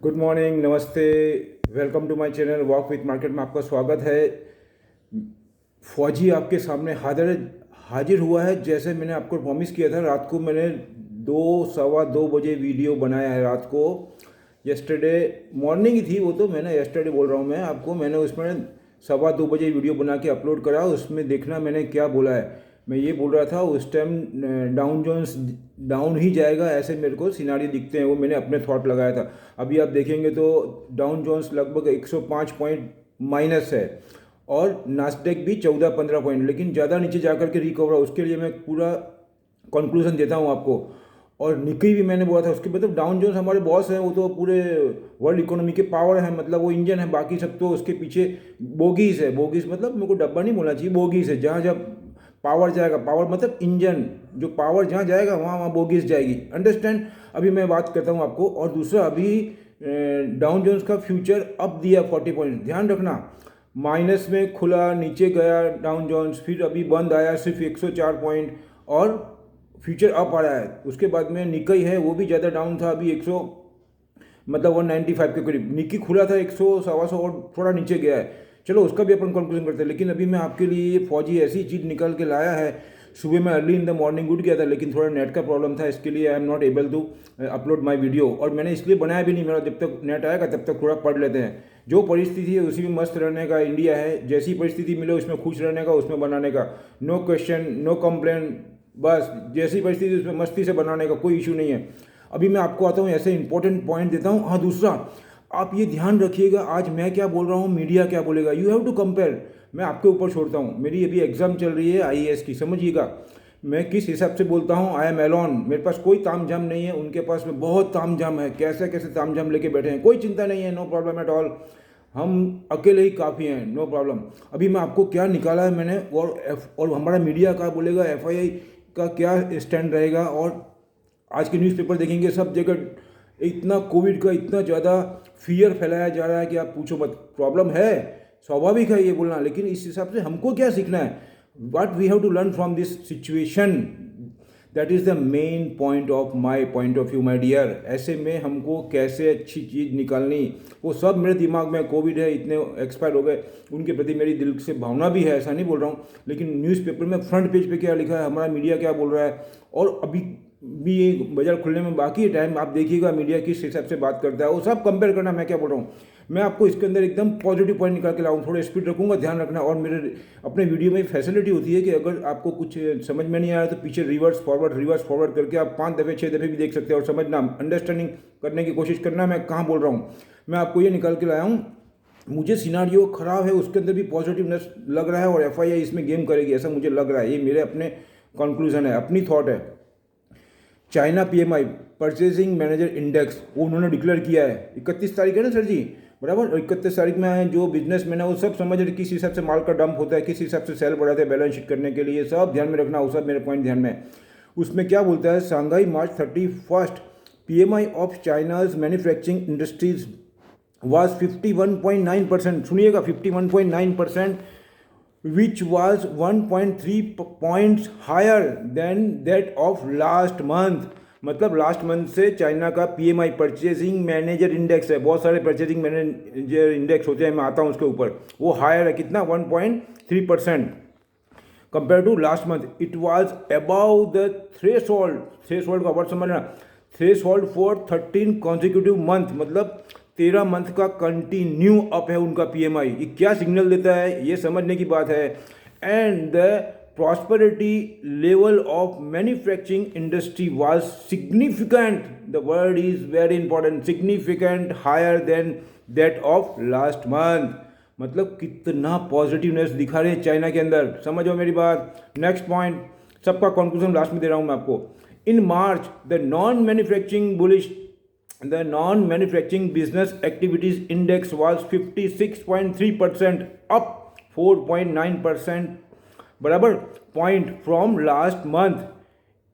Good morning, नमस्ते, welcome to my channel walk with market में आपका स्वागत है। फौजी आपके सामने हाजिर हुआ है। जैसे मैंने आपको प्रॉमिस किया था, रात को मैंने 2 सवा 2 बजे वीडियो बनाया है। रात को यस्टरडे मॉर्निंग ही थी वो, तो मैंने यस्टरडे बोल रहा हूँ मैं आपको। मैंने उसमें 2:15 वीडियो बना के अपलोड करा। उसमें देखना मैंने क्या बोला है। मैं ये बोल रहा था उस टाइम डाउन जोन्स डाउन ही जाएगा, ऐसे मेरे को सिनारियो दिखते हैं। वो मैंने अपने थॉट लगाया था। अभी आप देखेंगे तो डाउन जोन्स लगभग 105 पॉइंट माइनस है और नास्डेक भी 14-15 पॉइंट, लेकिन ज़्यादा नीचे जाकर के रिकवर हो। उसके लिए मैं पूरा कंक्लूजन देता हूँ आपको। और निकी भी मैंने बोला था उसके, मतलब डाउन जोन्स हमारे बॉस हैं, वो तो पूरे वर्ल्ड इकोनॉमी के पावर है, मतलब वो इंजन है। बाकी सब तो उसके पीछे बोगीज है। बोगीज मतलब मेरे को डब्बा नहीं बोलना चाहिए, बोगीज है। जहाँ जब पावर जाएगा, पावर मतलब इंजन, जो पावर जहाँ जाएगा वहाँ वहाँ बोगीज जाएगी। अंडरस्टैंड। अभी मैं बात करता हूँ आपको। और दूसरा, अभी डाउन जोन्स का फ्यूचर अप दिया 40 पॉइंट। ध्यान रखना, माइनस में खुला, नीचे गया डाउन जोन्स, फिर अभी बंद आया सिर्फ 104 पॉइंट और फ्यूचर अप आ रहा है। उसके बाद में निकाई है, वो भी ज़्यादा डाउन था, अभी 100 मतलब 195 के करीब। निकी खुला था 100 सवा सौ और थोड़ा नीचे गया है। चलो उसका भी अपन कंक्लूजन करते हैं। लेकिन अभी मैं आपके लिए ये फौजी ऐसी चीज़ निकल के लाया है। सुबह में अर्ली इन द मॉर्निंग उठ गया था, लेकिन थोड़ा नेट का प्रॉब्लम था, इसके लिए I am not able to upload my video. और मैंने इसलिए बनाया भी नहीं, मेरा जब तक नेट आएगा तब तक थोड़ा पढ़ लेते हैं। जो परिस्थिति है उसी में मस्त रहने का इंडिया है। जैसी परिस्थिति मिले उसमें खुश रहने का, उसमें बनाने का। नो क्वेश्चन, नो कंप्लेन, बस जैसी परिस्थिति उसमें मस्ती से बनाने का कोई इशू नहीं है। अभी मैं आपको आता हूँ, ऐसे इंपॉर्टेंट पॉइंट देता हूँ। हाँ, दूसरा आप ये ध्यान रखिएगा, आज मैं क्या बोल रहा हूँ, मीडिया क्या बोलेगा, यू हैव टू कंपेयर। मैं आपके ऊपर छोड़ता हूँ। मेरी अभी एग्जाम चल रही है आईएएस की, समझिएगा मैं किस हिसाब से बोलता हूँ। आई एम एलोन, मेरे पास कोई ताम झाम नहीं है, उनके पास में बहुत ताम झाम है। कैसे कैसे ताम झाम लेके बैठे हैं, कोई चिंता नहीं है, नो प्रॉब्लम एट ऑल। हम अकेले ही काफ़ी हैं, नो प्रॉब्लम। अभी मैं आपको क्या निकाला है मैंने, और हमारा मीडिया क्या बोलेगा, एफआईआई का क्या स्टैंड रहेगा। और आज के न्यूज़पेपर देखेंगे, सब जगह इतना कोविड का इतना ज़्यादा फियर फैलाया जा रहा है कि आप पूछो मत। प्रॉब्लम है, स्वाभाविक है ये बोलना, लेकिन इस हिसाब से हमको क्या सीखना है, what we have to learn from this situation, that is the main point of my point of view my dear. ऐसे में हमको कैसे अच्छी चीज़ निकालनी, वो सब मेरे दिमाग में। कोविड है, इतने एक्सपायर हो गए, उनके प्रति मेरी दिल से भावना भी है, ऐसा नहीं बोल रहा हूँ। लेकिन न्यूज़पेपर में फ्रंट पेज पे क्या लिखा है, हमारा मीडिया क्या बोल रहा है, और अभी भी बाजार खुलने में बाकी है टाइम। आप देखिएगा मीडिया किस हिसाब से बात करता है, वो सब कंपेयर करना। मैं क्या बोल रहा हूँ, मैं आपको इसके अंदर एकदम पॉजिटिव पॉइंट निकाल के लाऊँ। थोड़ा स्पीड रखूँगा, ध्यान रखना। और मेरे अपने वीडियो में फैसिलिटी होती है कि अगर आपको कुछ समझ में नहीं आ रहा तो पीछे रिवर्स फॉरवर्ड करके आप 5 दफ़े 6 दफ़े भी देख सकते हैं और समझना, अंडरस्टैंडिंग करने की कोशिश करना मैं कहाँ बोल रहा हूँ। मैं आपको ये निकाल के लाया हूँ, मुझे सिनारियो खराब है, उसके अंदर भी पॉजिटिवनेस लग रहा है और एफआईआई इसमें गेम करेगी, ऐसा मुझे लग रहा है। ये मेरे अपने कंक्लूजन है, अपनी थॉट है। China PMI purchasing manager index, वो उन्होंने डिक्लेयर किया है। 31 तारीख है ना सर जी, बराबर। और 31 तारीख में जो बिजनेसमैन है वो सब समझ रहे किस हिसाब से माल का डंप होता है, किस हिसाब से सेल बढ़ाते हैं बैलेंस शीट करने के लिए। सब ध्यान में रखना, वो सब मेरे पॉइंट ध्यान में। उसमें क्या बोलता है, Shanghai March 31 PMI of China's manufacturing industries was 51.9%, सुनिएगा 51.9%, which was 1.3 points higher than that of last month। मतलब लास्ट मंथ से चाइना का पीएमआई परचेजिंग मैनेजर इंडेक्स है, बहुत सारे परचेजिंग मैनेजर इंडेक्स होते हैं, मैं आता हूँ उसके ऊपर, वो हायर है कितना, 1.3% compare to last month. It was above the threshold का वर्ड समझना, थ्रेशोल्ड फॉर 13 कॉन्जिक्यूटिव मंथ, मतलब 13 मंथ का कंटिन्यू अप है उनका पीएमआई। ये क्या सिग्नल देता है, ये समझने की बात है। And the prosperity level of manufacturing industry was significant, the word is very important, significant higher than that of last month. मतलब कितना पॉजिटिवनेस दिखा रहे हैं चाइना के अंदर, समझो मेरी बात। नेक्स्ट पॉइंट, सबका कंक्लूजन लास्ट में दे रहा हूं मैं आपको। In March the non manufacturing business activities index was 56.3%, up 4.9% बराबर point from last month,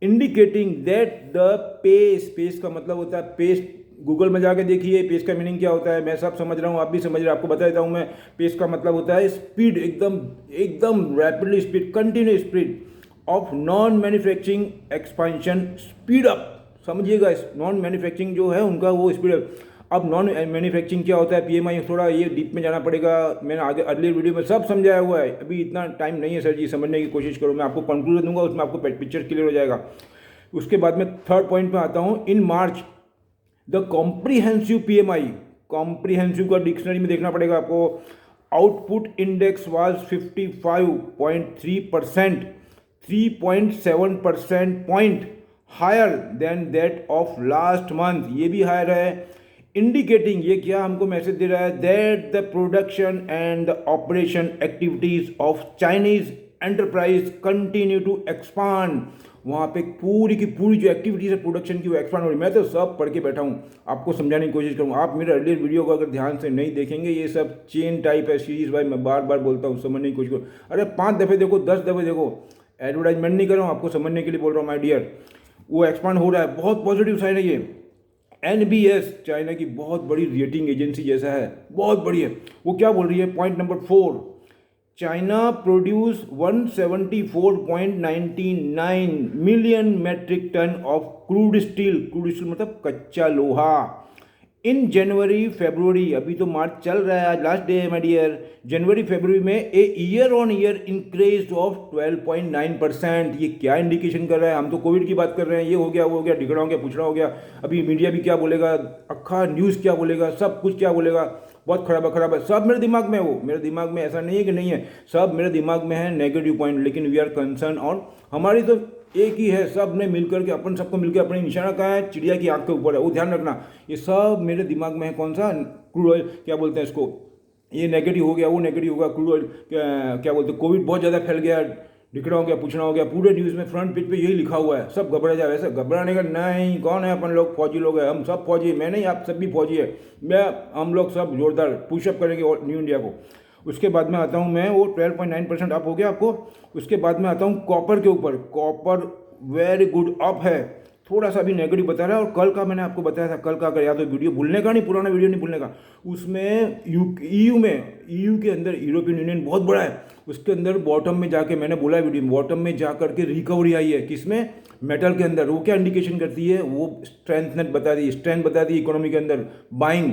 indicating that the pace का मतलब होता है पेस। गूगल में जाके देखिए पेस का मीनिंग क्या होता है, मैं सब समझ रहा हूँ, आप भी समझ रहे हैं, आपको बता देता हूँ मैं। पेस का मतलब होता है स्पीड, एकदम rapidly speed, continue speed of non manufacturing expansion, speed up, समझिएगा। नॉन मैन्युफैक्चरिंग जो है उनका वो स्पीड अप अब नॉन मैन्युफैक्चरिंग क्या होता है, पीएमआई, थोड़ा ये डीप में जाना पड़ेगा। मैंने आगे अगले वीडियो में सब समझाया हुआ है, अभी इतना टाइम नहीं है सर जी, समझने की कोशिश करो। मैं आपको कंक्लूजन दूंगा, उसमें आपको पिक्चर क्लियर हो जाएगा। उसके बाद में थर्ड पॉइंट पे आता हूँ। In March the comprehensive PMI, comprehensive का डिक्शनरी में देखना पड़ेगा आपको। Output index was 55.3%, 3.7% point higher than that of last month, ये भी हायर है। इंडिकेटिंग, ये क्या हमको मैसेज दे रहा है, that the production and the operation activities of Chinese enterprise continue to expand. वहाँ पे पूरी की पूरी जो एक्टिविटीज़ है प्रोडक्शन की वो एक्सपांड हो रही है। मैं तो सब पढ़ के बैठा हूँ, आपको समझाने की कोशिश करूँगा। आप मेरे अर्लियर वीडियो को अगर ध्यान से नहीं देखेंगे, ये सब चेन टाइप है, सीरीज भाई, मैं बार बार बोलता हूँ, समझने की कोशिश करो। अरे 5 दफ़े देखो, 10 दफ़े देखो, एडवर्टाइजमेंट नहीं कर रहा हूँ, आपको समझने के लिए बोल रहा हूँ माय डियर। वो एक्सपांड हो रहा है, बहुत पॉजिटिव साइन है ये। NBS चाइना की बहुत बड़ी रेटिंग एजेंसी जैसा है, बहुत बड़ी है। वो क्या बोल रही है, point number 4, China produce 174.99 million metric ton of crude steel, crude steel मतलब कच्चा लोहा, इन जनवरी फरवरी, अभी तो मार्च चल रहा है, आज लास्ट डे है माय डियर, जनवरी फरवरी में a year on year increase of 12.9%। ये क्या इंडिकेशन कर रहा है, हम तो कोविड की बात कर रहे हैं, ये हो गया वो हो गया, ढिकड़ा हो गया, पूछना हो गया, अभी मीडिया भी क्या बोलेगा, अखा न्यूज़ क्या बोलेगा, सब कुछ क्या बोलेगा, बहुत खराब है, खराब है, सब मेरे दिमाग में है। वो मेरे दिमाग में ऐसा नहीं है कि नहीं है, सब मेरे दिमाग में है नेगेटिव पॉइंट, लेकिन वी आर कंसर्न और हमारी तो एक ही है, सब ने मिलकर के, अपन सबको मिलकर, अपनी निशाना कहाँ है, चिड़िया की आंख के ऊपर है, वो ध्यान रखना। ये सब मेरे दिमाग में है, कौन सा, क्रूड ऑयल क्या बोलते हैं इसको, ये नेगेटिव हो गया, वो नेगेटिव होगा, क्रूड ऑयल क्या बोलते हैं, कोविड बहुत ज़्यादा फैल गया, ढिकड़ा हो गया, पूछना हो गया, पूरे न्यूज़ में फ्रंट पेज पे यही लिखा हुआ है, सब घबरा जाए। वैसे घबराने का नहीं, कौन है, अपन लोग फौजी लोग हैं, हम सब फौजी, मैं नहीं, आप सब भी फौजी है, हम लोग सब जोरदार पुशअप करेंगे न्यू इंडिया को। उसके बाद में आता हूँ मैं, वो 12.9% अप हो गया आपको। उसके बाद में आता हूँ कॉपर के ऊपर, कॉपर वेरी गुड अप है, थोड़ा सा भी नेगेटिव बता रहा है। और कल का मैंने आपको बताया था, कल का अगर याद हो, वीडियो भूलने का नहीं, पुराना वीडियो नहीं भूलने का, उसमें ईयू के अंदर, यूरोपियन यूनियन बहुत बड़ा है, उसके अंदर बॉटम में जाके मैंने बोला वीडियो में, बॉटम में जा करके रिकवरी आई है, किसमें, मेटल के अंदर। वो क्या इंडिकेशन करती है, वो स्ट्रेंथ बता दी इकोनॉमी के अंदर, बाइंग,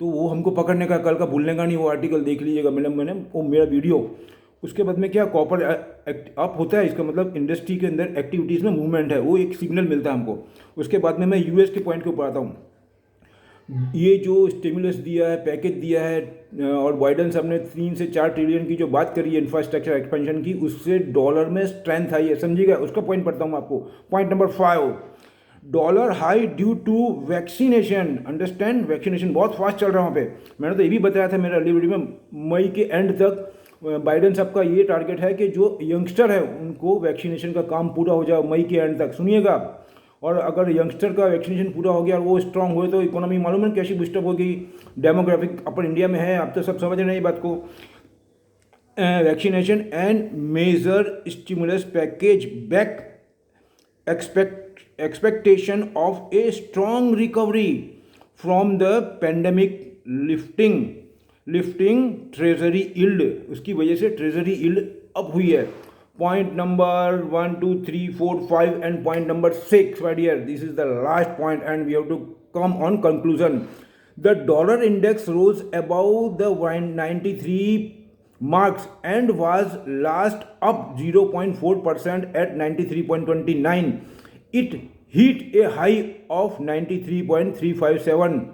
तो वो हमको पकड़ने का, कल का भूलने का नहीं, वो आर्टिकल देख लीजिएगा, मैंने वो मेरा वीडियो। उसके बाद में क्या, कॉपर अप होता है, इसका मतलब इंडस्ट्री के अंदर एक्टिविटीज़ में मूवमेंट है, वो एक सिग्नल मिलता है हमको। उसके बाद में मैं यूएस के पॉइंट के ऊपर आता हूँ। ये जो स्टिमुलस दिया है, पैकेज दिया है, और बाइडेन साहब ने 3 से 4 ट्रिलियन की जो बात करी है इंफ्रास्ट्रक्चर एक्सपेंशन की, उससे डॉलर में स्ट्रेंथ आई है, समझिएगा। उसका पॉइंट पढ़ता हूँ आपको, point number 5, dollar high due to vaccination, understand, vaccination बहुत फास्ट चल रहा है वहाँ पे। मैंने तो ये भी बताया था मेरे अर्ली वीडियो में, मई के एंड तक बाइडेन साहब का ये टारगेट है कि जो यंगस्टर है उनको वैक्सीनेशन का काम पूरा हो जाए मई के एंड तक, सुनिएगा। और अगर यंगस्टर का वैक्सीनेशन पूरा हो गया और वो स्ट्रांग हुए तो इकोनॉमी मालूम है कैसी बूस्टअप होगी, डेमोग्राफिक अपन इंडिया में है, आप तो सब समझ रहे हैं ये बात को। Vaccination and major stimulus package back expectation of a strong recovery from the pandemic, lifting treasury yield, उसकी वजह से treasury yield अप हुई है। Point number 1 2 3 4 5 and point number 6 my dear, this is the last point and we have to come on conclusion. The dollar index rose about the 93 marks and was last up 0.4% at 93.29. It hit a high of 93.357.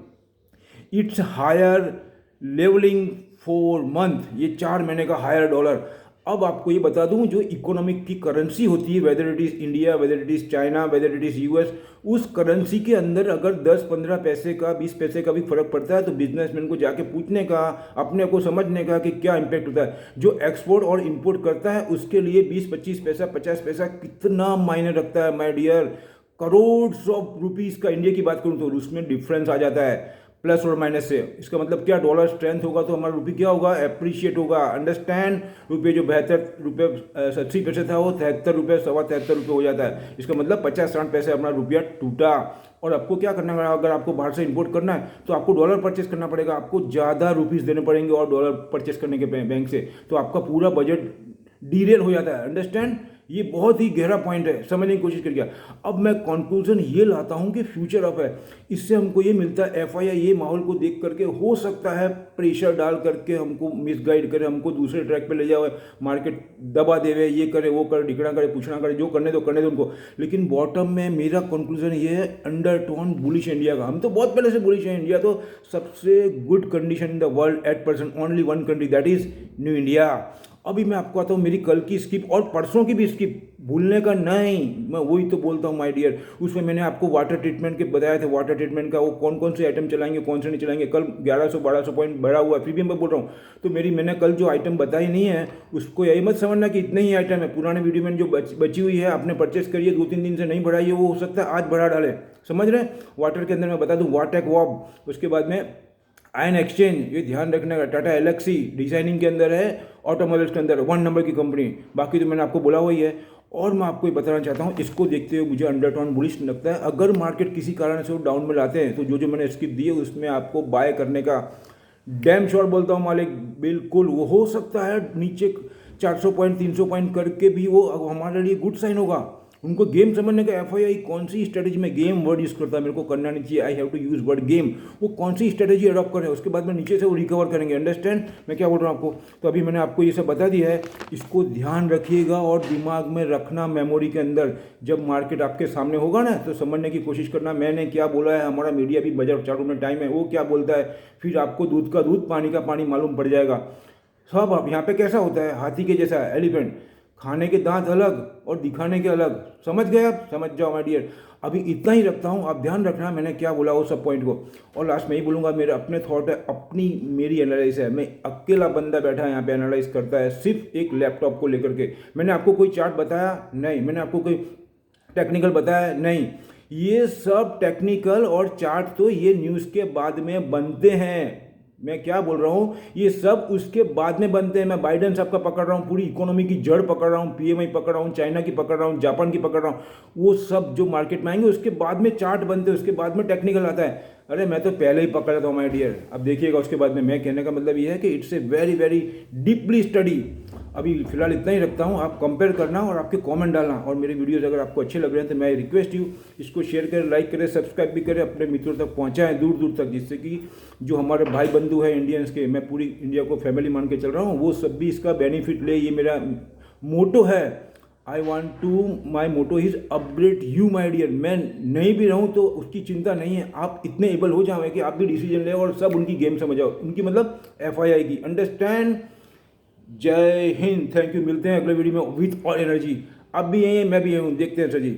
It's higher leveling for month, ये 4 महीने का higher dollar. अब आपको ये बता दूं, जो economic की करेंसी होती है, whether it is India, whether it is China, whether it is US, उस करेंसी के अंदर अगर 10-15 पैसे का, 20 पैसे का भी फर्क पड़ता है तो बिजनेसमैन को जाके पूछने का, अपने को समझने का कि क्या इम्पैक्ट होता है। जो एक्सपोर्ट और इंपोर्ट करता है उसके लिए 20-25 पैसा, 50 पैसा कितना मायने रखता है my dear. Crore of rupees का इंडिया की बात करूँ तो उसमें डिफरेंस आ जाता है, प्लस और माइनस से। इसका मतलब क्या, डॉलर स्ट्रेंथ होगा तो हमारा रुपये क्या होगा, अप्रिशिएट होगा, अंडरस्टैंड। रुपये जो 72 रुपये 80 पैसे था वो 73 रुपये, 73 रुपये हो जाता है। इसका मतलब 50-60 पैसे अपना रुपया टूटा। और आपको क्या करना है, अगर आपको बाहर से इंपोर्ट करना है तो आपको डॉलर परचेस करना पड़ेगा, आपको ज़्यादा रुपीज़ देने पड़ेंगे और डॉलर परचेस करने के बैंक से, तो आपका पूरा बजट डीरेल हो जाता है, अंडरस्टैंड। ये बहुत ही गहरा पॉइंट है, समझने की कोशिश करिए। अब मैं कंक्लूजन ये लाता हूँ कि फ्यूचर अप है। इससे हमको ये मिलता है, एफआईआई ये माहौल को देख करके हो सकता है प्रेशर डाल करके हमको मिसगाइड करे, हमको दूसरे ट्रैक पे ले जाए, मार्केट दबा देवे, ये करे वो करे, ढिकड़ा करे, पूछना करे, जो करने दो उनको। लेकिन बॉटम में मेरा कंक्लूजन ये है, अंडरटोन बुलिश इंडिया का। हम तो बहुत पहले से बुलिश है, इंडिया तो सबसे good condition in the world at percent, only one country, that is new India. अभी मैं आपको आता हूँ मेरी कल की स्किप और परसों की भी स्किप, भूलने का नहीं, मैं वही तो बोलता हूँ माय डियर। उसमें मैंने आपको वाटर ट्रीटमेंट के बताया थे, वाटर ट्रीटमेंट का वो कौन कौन से आइटम चलाएंगे, कौन से नहीं चलाएंगे। कल 1100-1200 पॉइंट बढ़ा हुआ है, फिर भी मैं बोल रहा हूँ। तो मैंने कल जो आइटम बताई नहीं है उसको यही मत समझना कि इतने ही आइटम है। पुराने वीडियो में जो बची हुई है आपने परचेस करिए, 2-3 दिन से नहीं बढ़ाई है, वो हो सकता है आज बढ़ा डाले, समझ रहे हैं। वाटर के अंदर मैं बता दूँ वाटेक वॉब, उसके बाद में आयन एक्सचेंज, ये ध्यान रखने का। टाटा एलेक्सी डिजाइनिंग के अंदर है, ऑटोमोबाइल्स के अंदर 1 नंबर की कंपनी। बाकी तो मैंने आपको बोला हुआ ही है। और मैं आपको ये बताना चाहता हूँ, इसको देखते हुए मुझे अंडरटोन बुलिश लगता है। अगर मार्केट किसी कारण से वो डाउन में लाते हैं तो जो मैंने स्किप दी है उसमें आपको बाय करने का डैम श्योर बोलता हूँ मालिक, बिल्कुल। वो हो सकता है नीचे 400 पॉइंट 300 पॉइंट करके भी वो हमारे लिए गुड साइन होगा। उनको गेम समझने का, एफआईआई कौन सी स्ट्रेटेजी में गेम वर्ड यूज़ करता है, मेरे को करना नहीं चाहिए, I have to use word game. वो कौन सी स्ट्रेटेजी अडॉप्ट करें, उसके बाद में नीचे से वो रिकवर करेंगे। अंडरस्टैंड मैं क्या बोल रहा हूँ आपको। तो अभी मैंने आपको ये सब बता दिया है, इसको ध्यान रखिएगा और दिमाग में रखना, मेमोरी के अंदर। जब मार्केट आपके सामने होगा ना तो समझने की कोशिश करना मैंने क्या बोला है। हमारा मीडिया भी बजट चालू में टाइम है, वो क्या बोलता है, फिर आपको दूध का दूध पानी का पानी मालूम पड़ जाएगा सब। अब यहाँ पे कैसा होता है, हाथी के जैसा एलिफेंट, खाने के दांत अलग और दिखाने के अलग। समझ गए आप, समझ जाओ माय डियर। अभी इतना ही रखता हूँ, आप ध्यान रखना मैंने क्या बोला वो सब पॉइंट को। और लास्ट में ही बोलूँगा, मेरे अपने थॉट है, अपनी मेरी एनालिसिस है। मैं अकेला बंदा बैठा है यहाँ पे एनालाइज करता है, सिर्फ एक लैपटॉप को लेकर के। मैंने आपको कोई चार्ट बताया नहीं, मैंने आपको कोई टेक्निकल बताया नहीं। ये सब टेक्निकल और चार्ट तो ये न्यूज़ के बाद में बनते हैं। मैं क्या बोल रहा हूँ, ये सब उसके बाद में बनते हैं। मैं बाइडेन साहब का पकड़ रहा हूँ, पूरी इकोनॉमी की जड़ पकड़ रहा हूँ, पीएमआई पकड़ रहा हूँ, चाइना की पकड़ रहा हूँ, जापान की पकड़ रहा हूँ। वो सब जो मार्केट में आएंगे उसके बाद में चार्ट बनते हैं, उसके बाद में टेक्निकल आता है। अरे मैं तो पहले ही पकड़ लेता हूँ माय डियर। अब देखिएगा उसके बाद में। मैं कहने का मतलब ये है कि it's a very very deeply study. अभी फिलहाल इतना ही रखता हूँ, आप कंपेयर करना और आपके कमेंट डालना। और मेरे वीडियोस अगर आपको अच्छे लग रहे हैं तो मैं रिक्वेस्ट यू इसको शेयर करें, लाइक करें, सब्सक्राइब भी करें, अपने मित्रों तक पहुँचाएँ दूर दूर तक, जिससे कि जो हमारे भाई बंधु हैं इंडियंस के, मैं पूरी इंडिया को फैमिली मान के चल रहा हूँ, वो सब भी इसका बेनिफिट ले। ये मेरा मोटो है। I want to, my motto is upgrade you my dear. मैं नहीं भी रहूँ तो उसकी चिंता नहीं है, आप इतने एबल हो जाओ कि आप भी डिसीजन ले और सब उनकी गेम समझ आओ, उनकी मतलब एफआईआई की। अंडरस्टैंड। जय हिंद, थैंक यू। मिलते हैं अगले वीडियो में विथ ऑल एनर्जी। आप भी यही हैं, मैं भी यही हूँ, देखते हैं सर जी।